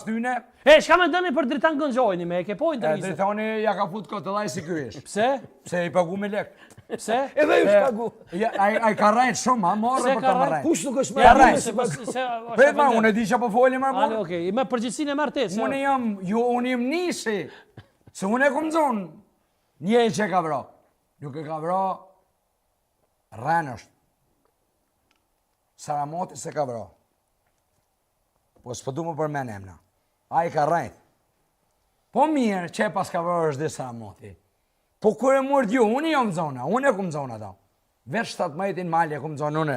styne. Shka me dëni për Dritan Gënxhojni me, e ke po intervjistë? Dritani ja ka fut këtë laj si ky ish. Pse? Pse i pagu me lek. Pse? Edhe ju shpagu. Ai ka rrejt shumë, morë për të më rrejt. Kush nuk është Ja, marrë rrejt. si pagu. Pret ma, unë e di që po folim më Ale, okej, me përgjithësinë e marrë te. Unë jam nishi. Se unë e kom zonë. Njëjë që ka vro. Nuk e ka vro Rrenësht. Saramoti se ka vro. Po s'pëdu më përmen emna. A i ka rrejt. Po mirë që pas ka vro është dhe Saramoti. Po kërë mërë dju, unë jam zona, unë e kum zona ta. Veç 17 malje kum zonë unë.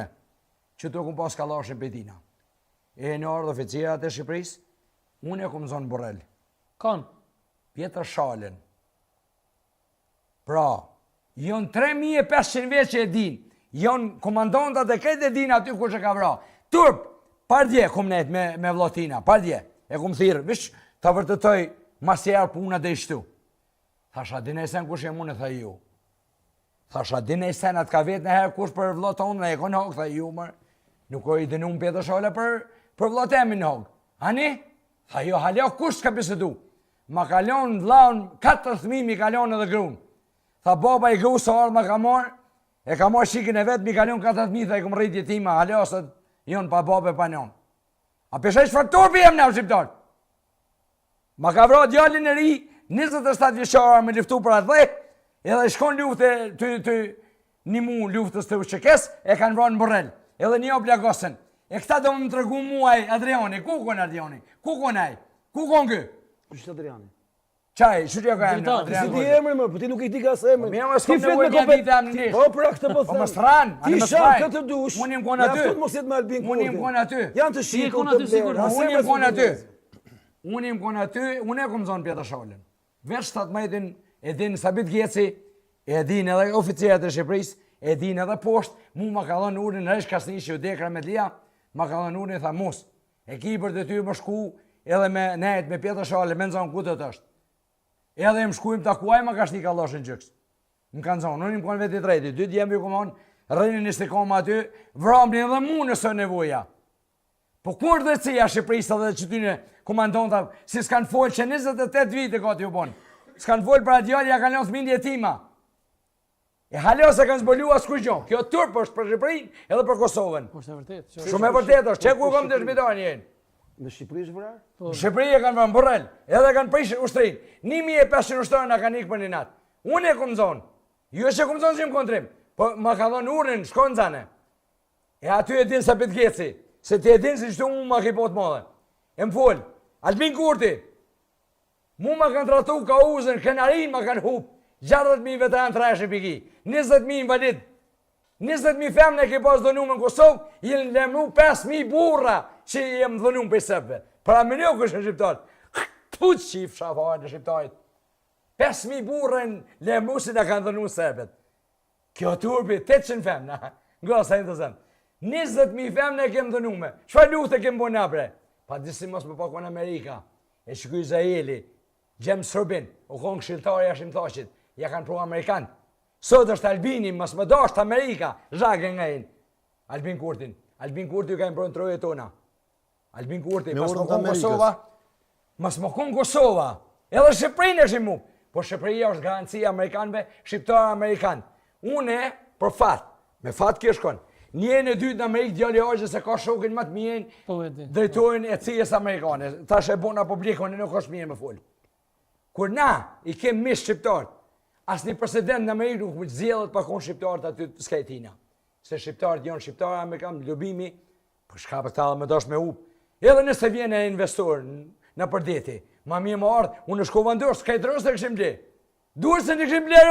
Që të kum pas kalashe pëtina. E në ardhë oficirat e Shqipëris, unë e kum zonë Borrell. Kanë? Pjetër Shalën. Pra, jonë 3500 vjeç që e din, jonë komandantat e këtë e din aty kush e ka vra. Turp, pardje kum net me vllatina, pardje. E kum thirë, vish ta vërtetoj masjerë puna dhe ishtu. Thasha, din e sen kush e mune, tha ju. Thasha, din e sen atë ka vetë në herë kush për vllot tonë, në e konë hogë, tha ju, mërë. Nuk o i dinu më Pjetër Shala për vllot e min hogë. Ani? Tha ju, haljo, kush s'ka bisedu? Ma kalon vllaun, 4.000 mi kalon edhe grunë. Tha baba i gru së ardhë ma ka marë, e ka marë shikin e vetë, mi kalon 4.000, tha i këmë rritje tima, haljo, se jonë pa baba e pa njonë. A peshe çfarë turpi jem në shqiptar? Ma ka vra djallin e ri, 27 vjeçara me luftu për atë dhe, edhe shkon lufte të një mu luftës të ushqekes, e kanë vranë në Borrell, edhe një o plagosën. E këta do më të regu muaj Adriani, ku kon Adriani? Ku kon aj? Ku kon kë? Kush është Adriani? Qaj, shurja ka emë në Si Adriani? ti emri më, po ti nuk i di ka se emri. Mirë, më s'kom nevojë t'ja ditë amnisht. Po pra këtë po Po them. më s'ran, Ti më sham s'raj. këtë dush. Unë jem kon aty. Ja, mos jetë me Albin Unë jem Kurti. kon aty. Janë të Ti je shikun kon të aty sigur. blerë. Unë jem kon aty. Unë jem kon aty, unë e kom zonë Pjetër Shalën. Veç 17 e din Sabit Gjeci, e din edhe oficerat e Shqipërisë, e din edhe poshtë, mu ma ka dhënë urin në Resh Kasnishi, u dekra me Lia, ma ka dhënë urin, tha mos. E ki për të ty më shku, edhe me nejt, me Pjetër Shalën, me në zonë ku të është. Edhe më shkujmë takuaj, ma ka shni ka loshin gjëks. Më kanë zonë, unë im konë vetit rejti, dy djemë ju komonë, rënin një stikoma aty, vramlin edhe mu nësë nevoja. Po kur dhe cija Shqipërisë dhe që tyne komandonta, si s'kanë folë që 28 vite ka t'ju bonë. S'kanë folë për adjali, ja kanë lënë thmindje tima. E halo se kanë zbolu as kur gjo. Kjo turp është për Shqipërinë edhe për Kosovën. Po është e vërtet. Shumë e vërtet është, që ku kom të shpitani jenë? Në Shqipëri është vrarë? Në Shqipëri e kanë vënë Borrell, edhe kanë prishë ushtrinë. 1500 ushtarë nga kanë ikë për një natë. Unë e kom zonë. Ju e që kom zonë që më kontrim. Po ma ka dhënë urin, shkon zane. E aty e din Sabit Gjeci. Se ti e din si qëtu mu ma ki pot madhe. E më folë, Albin Kurti. Mu ma kanë tratu ka uzën, kënarin ma kanë hupë. 60.000 veteran të rashë piki. 20.000 invalid. 20.000 femne ke pas dhënu në Kosovë, jenë lemru 5.000 burra që jem dhënu për sëpëve. Pra me një kështë në shqiptarët. Putë që i fshafarë në shqiptarët. 5.000 burra në lemru si në kanë dhënu sëpët. Kjo turpi, 800 femne. Nga sa e të zënë. 20.000 femne kem dhënu me. Shfa luhte kem bo napre? Pa disi mos më pakon Amerika. E që kuj Izraeli, Gjem Sërbin, u konë këshiltari ashim thashit. Ja kanë pru Amerikanë. Sot është Albini, mas më dashtë Amerika, zhagë nga jenë. Albin Kurtin. Albin Kurti ju ka impronë troje tona. Albin Kurti, mas më konë Kosova. Mas më konë Kosova. Edhe Shqipërinë është i mu. Po Shqipëria është garancia Amerikanëve, shqiptarë Amerikanë. Une, për fatë, me fatë kjo shkonë. Njën e dytë në Amerikë djali është se ka shokin më të mjenë, drejtorin e cijës Amerikane. Tash e bona publikon e nuk është mjenë me folë. Kur na i kem mis shqiptarët, asë një president në Amerikë nuk më zjelët pa konë shqiptarët aty të skajtina. Se shqiptarët janë shqiptarë Amerikanë, lubimi, për shka për talë me dosh me upë. Edhe nëse vjene investor në përdeti, ma mi më ardhë, unë shko vëndurë, s'kajtë rësë të këshim ble. Duër se në këshim ble